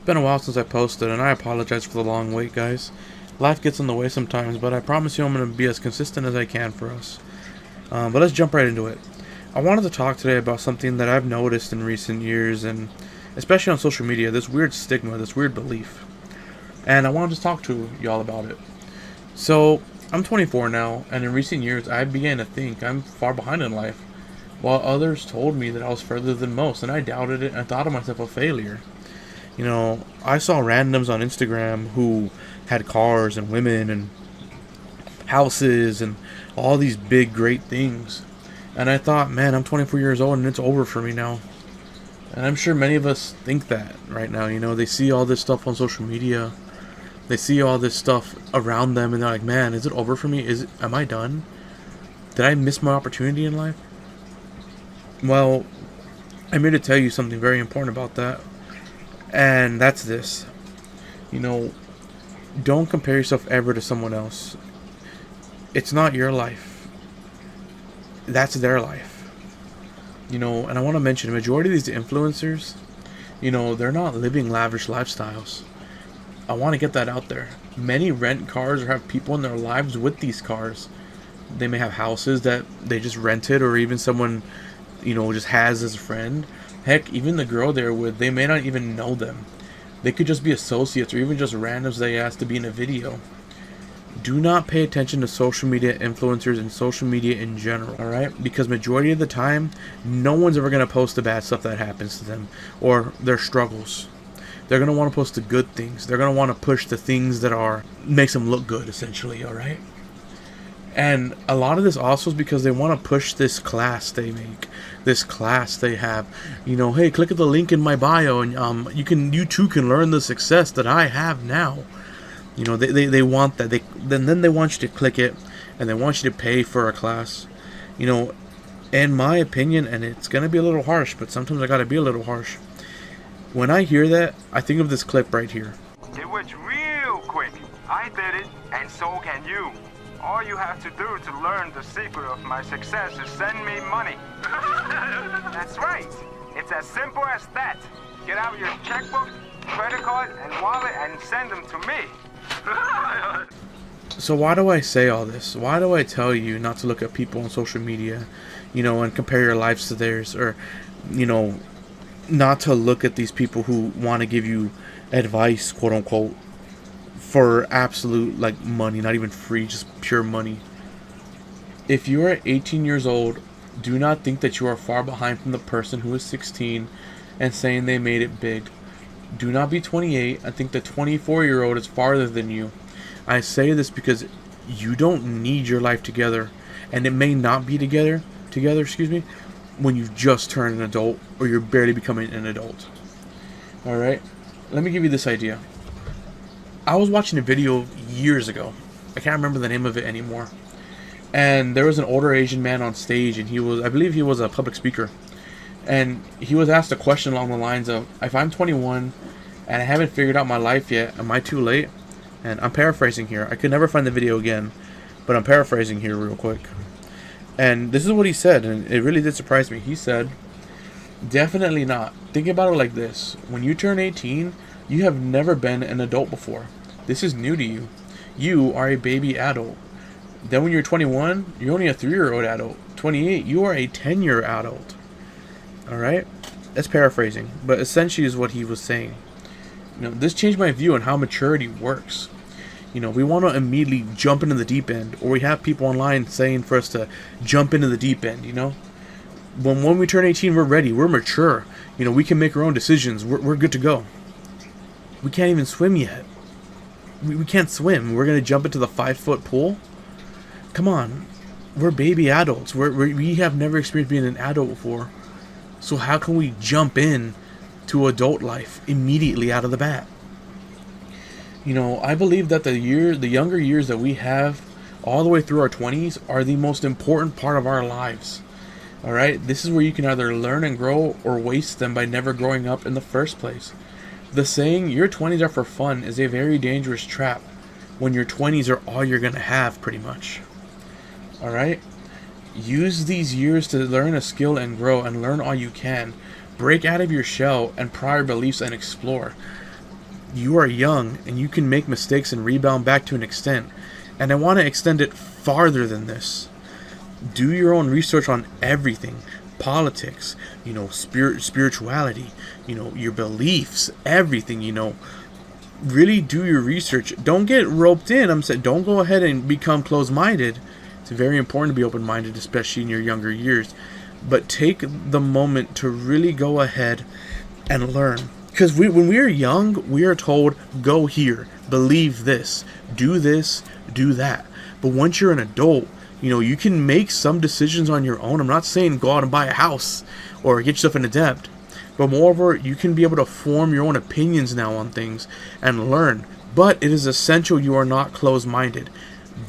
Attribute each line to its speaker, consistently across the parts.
Speaker 1: Been a while since I posted, and I apologize for the long wait, guys. Life gets in the way sometimes, but I promise you I'm going to be as consistent as I can for us. But let's jump right into it. I wanted to talk today about something that I've noticed in recent years, and especially on social media, this weird stigma, this weird belief. And I wanted to talk to y'all about it. So, I'm 24 now, and in recent years I began to think I'm far behind in life, while others told me that I was further than most, and I doubted it and thought of myself a failure. I saw randoms on Instagram who had cars and women and houses and all these big, great things. And I thought, man, I'm 24 years old and it's over for me now. And I'm sure many of us think that right now. They see all this stuff on social media. They see all this stuff around them and they're like, man, is it over for me? Am I done? Did I miss my opportunity in life? Well, I'm here to tell you something very important about that. And that's this. Don't compare yourself ever to someone else. It's not your life. That's their life. And I want to mention, the majority of these influencers, they're not living lavish lifestyles. I want to get that out there. Many rent cars or have people in their lives with these cars. They may have houses that they just rented, or even someone, just has as a friend. Heck, even the girl they're with, they may not even know them. They could just be associates or even just randoms they asked to be in a video. Do not pay attention to social media influencers and social media in general, alright? Because majority of the time, no one's ever going to post the bad stuff that happens to them or their struggles. They're going to want to post the good things. They're going to want to push the things that makes them look good, essentially, alright? And a lot of this also is because they want to push this class they make, this class they have. Hey, click at the link in my bio, and you too can learn the success that I have now. They want that. Then they want you to click it, and they want you to pay for a class. In my opinion, and it's gonna be a little harsh, but sometimes I gotta be a little harsh. When I hear that, I think of this clip right here.
Speaker 2: It was real quick. I did it, and so can you. All you have to do to learn the secret of my success is send me money. That's right. It's as simple as that. Get out your checkbook, credit card, and wallet and send them to me.
Speaker 1: So why do I say all this? Why do I tell you not to look at people on social media, and compare your lives to theirs, or, not to look at these people who want to give you advice, quote unquote, for absolute money, not even free, just pure money. If you are 18 years old, do not think that you are far behind from the person who is 16 and saying they made it big. Do not be 28 and think the 24-year-old is farther than you. I say this because you don't need your life together, and it may not be together, when you've just turned an adult or you're barely becoming an adult. Alright? Let me give you this idea. I was watching a video years ago. I can't remember the name of it anymore. And there was an older Asian man on stage, and I believe he was a public speaker. And he was asked a question along the lines of, if I'm 21 and I haven't figured out my life yet, am I too late? And I'm paraphrasing here. I could never find the video again, but I'm paraphrasing here real quick. And this is what he said, and it really did surprise me. He said, definitely not. Think about it like this. When you turn 18, you have never been an adult before. This is new to you. You are a baby adult. Then when you're 21, you're only a 3-year-old adult. 28, you are a 10-year adult. Alright? That's paraphrasing, but essentially is what he was saying. This changed my view on how maturity works. We want to immediately jump into the deep end, or we have people online saying for us to jump into the deep end, When we turn 18, we're ready, we're mature. We can make our own decisions, we're good to go. We can't even swim yet. We can't swim. We're going to jump into the 5-foot pool? Come on. We're baby adults. We have never experienced being an adult before. So how can we jump in to adult life immediately out of the bat? I believe that the younger years that we have all the way through our 20s are the most important part of our lives. Alright? This is where you can either learn and grow or waste them by never growing up in the first place. The saying, your 20s are for fun, is a very dangerous trap when your 20s are all you're going to have, pretty much. Alright? Use these years to learn a skill and grow and learn all you can. Break out of your shell and prior beliefs and explore. you are young and you can make mistakes and rebound back to an extent. And I want to extend it farther than this. Do your own research on everything. Politics, spirituality, your beliefs, everything, really do your research. Don't get roped in. I'm saying don't go ahead and become closed-minded. It's very important to be open-minded, especially in your younger years. But take the moment to really go ahead and learn. Because when we are young, we are told, go here, believe this, do that. But once you're an adult, you can make some decisions on your own. I'm not saying go out and buy a house or get yourself into debt. But moreover, you can be able to form your own opinions now on things and learn. But it is essential you are not closed-minded.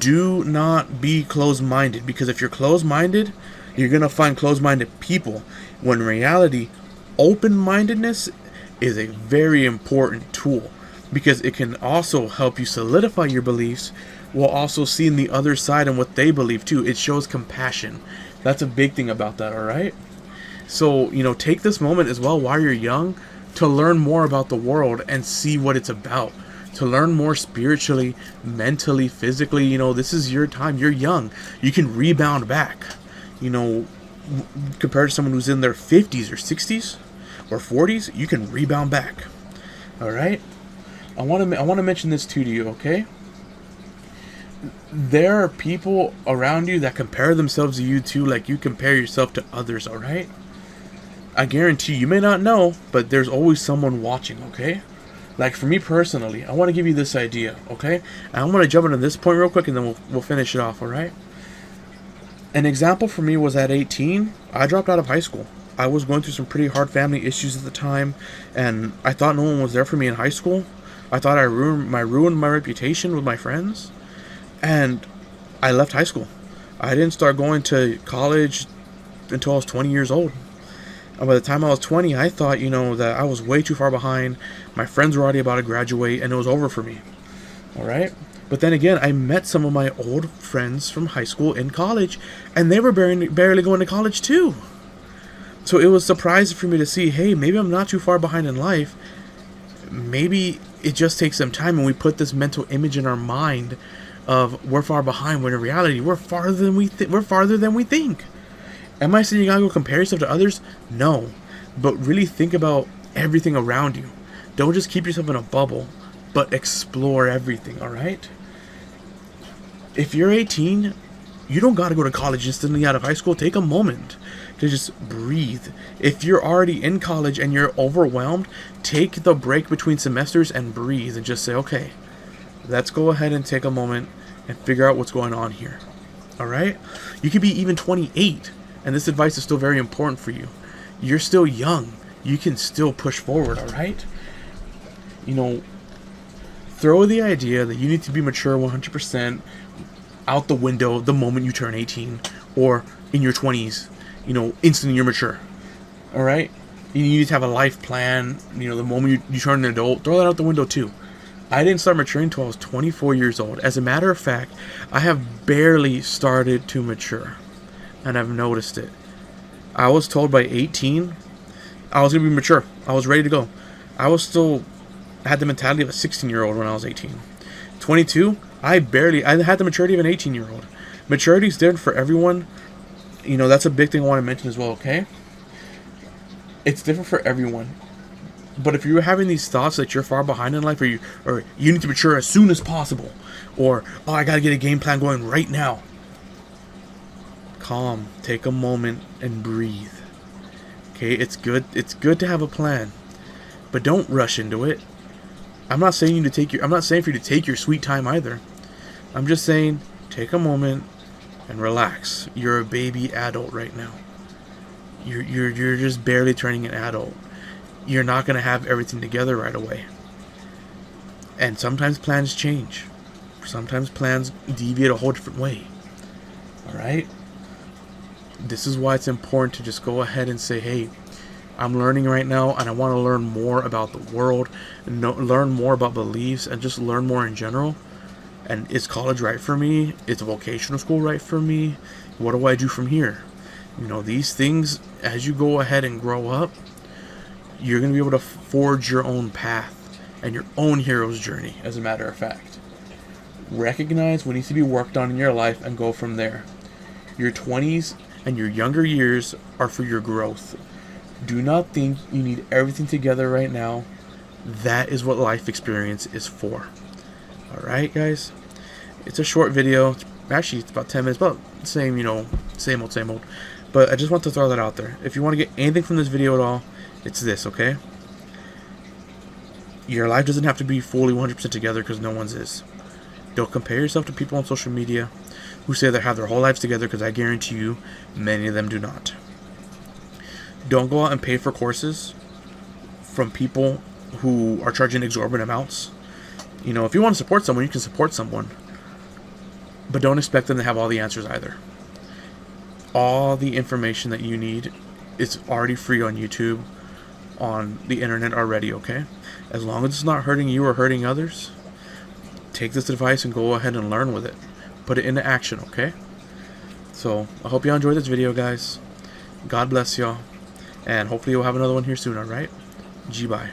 Speaker 1: Do not be closed-minded. Because if you're closed-minded, you're going to find closed-minded people. When in reality, open-mindedness is a very important tool. Because it can also help you solidify your beliefs while also seeing the other side and what they believe too. It shows compassion. That's a big thing about that, alright? So, take this moment as well while you're young to learn more about the world and see what it's about. To learn more spiritually, mentally, physically. This is your time. You're young. You can rebound back. Compared to someone who's in their 50s or 60s or 40s, you can rebound back. Alright? I want to mention this to you, okay? There are people around you that compare themselves to you too, like you compare yourself to others, alright? I guarantee you may not know, but there's always someone watching, okay? Like for me personally, I want to give you this idea, okay? And I'm going to jump into this point real quick and then we'll finish it off, alright? An example for me was at 18, I dropped out of high school. I was going through some pretty hard family issues at the time, and I thought no one was there for me in high school. I thought I ruined my reputation with my friends. And I left high school. I didn't start going to college until I was 20 years old. And by the time I was 20, I thought, that I was way too far behind. My friends were already about to graduate, and it was over for me. Alright? But then again, I met some of my old friends from high school in college, and they were barely going to college too. So it was surprising for me to see, hey, maybe I'm not too far behind in life. Maybe it just takes some time, and we put this mental image in our mind of we're far behind, when in reality we're farther than we think. Am I saying you gotta go compare yourself to others? No, but really think about everything around you. Don't just keep yourself in a bubble, but explore everything. All right. If you're 18, you don't gotta go to college instantly out of high school. Take a moment to just breathe. If you're already in college and you're overwhelmed, take the break between semesters and breathe and just say, okay, let's go ahead and take a moment and figure out what's going on here. Alright? You could be even 28, and this advice is still very important for you. You're still young. You can still push forward, alright? Throw the idea that you need to be mature 100% out the window the moment you turn 18, or in your 20s, instantly you're mature. Alright? You need to have a life plan, the moment you turn an adult. Throw that out the window too. I didn't start maturing until I was 24 years old. As a matter of fact, I have barely started to mature. And I've noticed it. I was told by 18, I was going to be mature. I was ready to go. I had the mentality of a 16-year-old when I was 18. 22, I had the maturity of an 18-year-old. Maturity is different for everyone. That's a big thing I want to mention as well, okay? It's different for everyone. But if you're having these thoughts that you're far behind in life, or you need to mature as soon as possible, or I gotta get a game plan going right now, calm, take a moment and breathe. Okay, it's good to have a plan, but don't rush into it. I'm not saying for you to take your sweet time either. I'm just saying take a moment and relax. You're a baby adult right now. You're just barely turning an adult. You're not going to have everything together right away. And sometimes plans change. Sometimes plans deviate a whole different way. Alright? This is why it's important to just go ahead and say, hey, I'm learning right now and I want to learn more about the world, learn more about beliefs, and just learn more in general. And is college right for me? Is vocational school right for me? What do I do from here? These things, as you go ahead and grow up, you're going to be able to forge your own path. and your own hero's journey, as a matter of fact. Recognize what needs to be worked on in your life and go from there. Your 20s and your younger years are for your growth. Do not think you need everything together right now. That is what life experience is for. Alright, guys? It's a short video. Actually, it's about 10 minutes. About the same, same old. But I just want to throw that out there. If you want to get anything from this video at all, it's this, okay? Your life doesn't have to be fully 100% together, because no one's is. Don't compare yourself to people on social media who say they have their whole lives together, because I guarantee you, many of them do not. Don't go out and pay for courses from people who are charging exorbitant amounts. If you want to support someone, you can support someone. But don't expect them to have all the answers either. All the information that you need is already free on YouTube, on the internet already, okay? As long as it's not hurting you or hurting others, take this advice and go ahead and learn with it. Put it into action, okay? So, I hope you enjoyed this video, guys. God bless y'all. And hopefully you'll have another one here soon, alright? G-bye.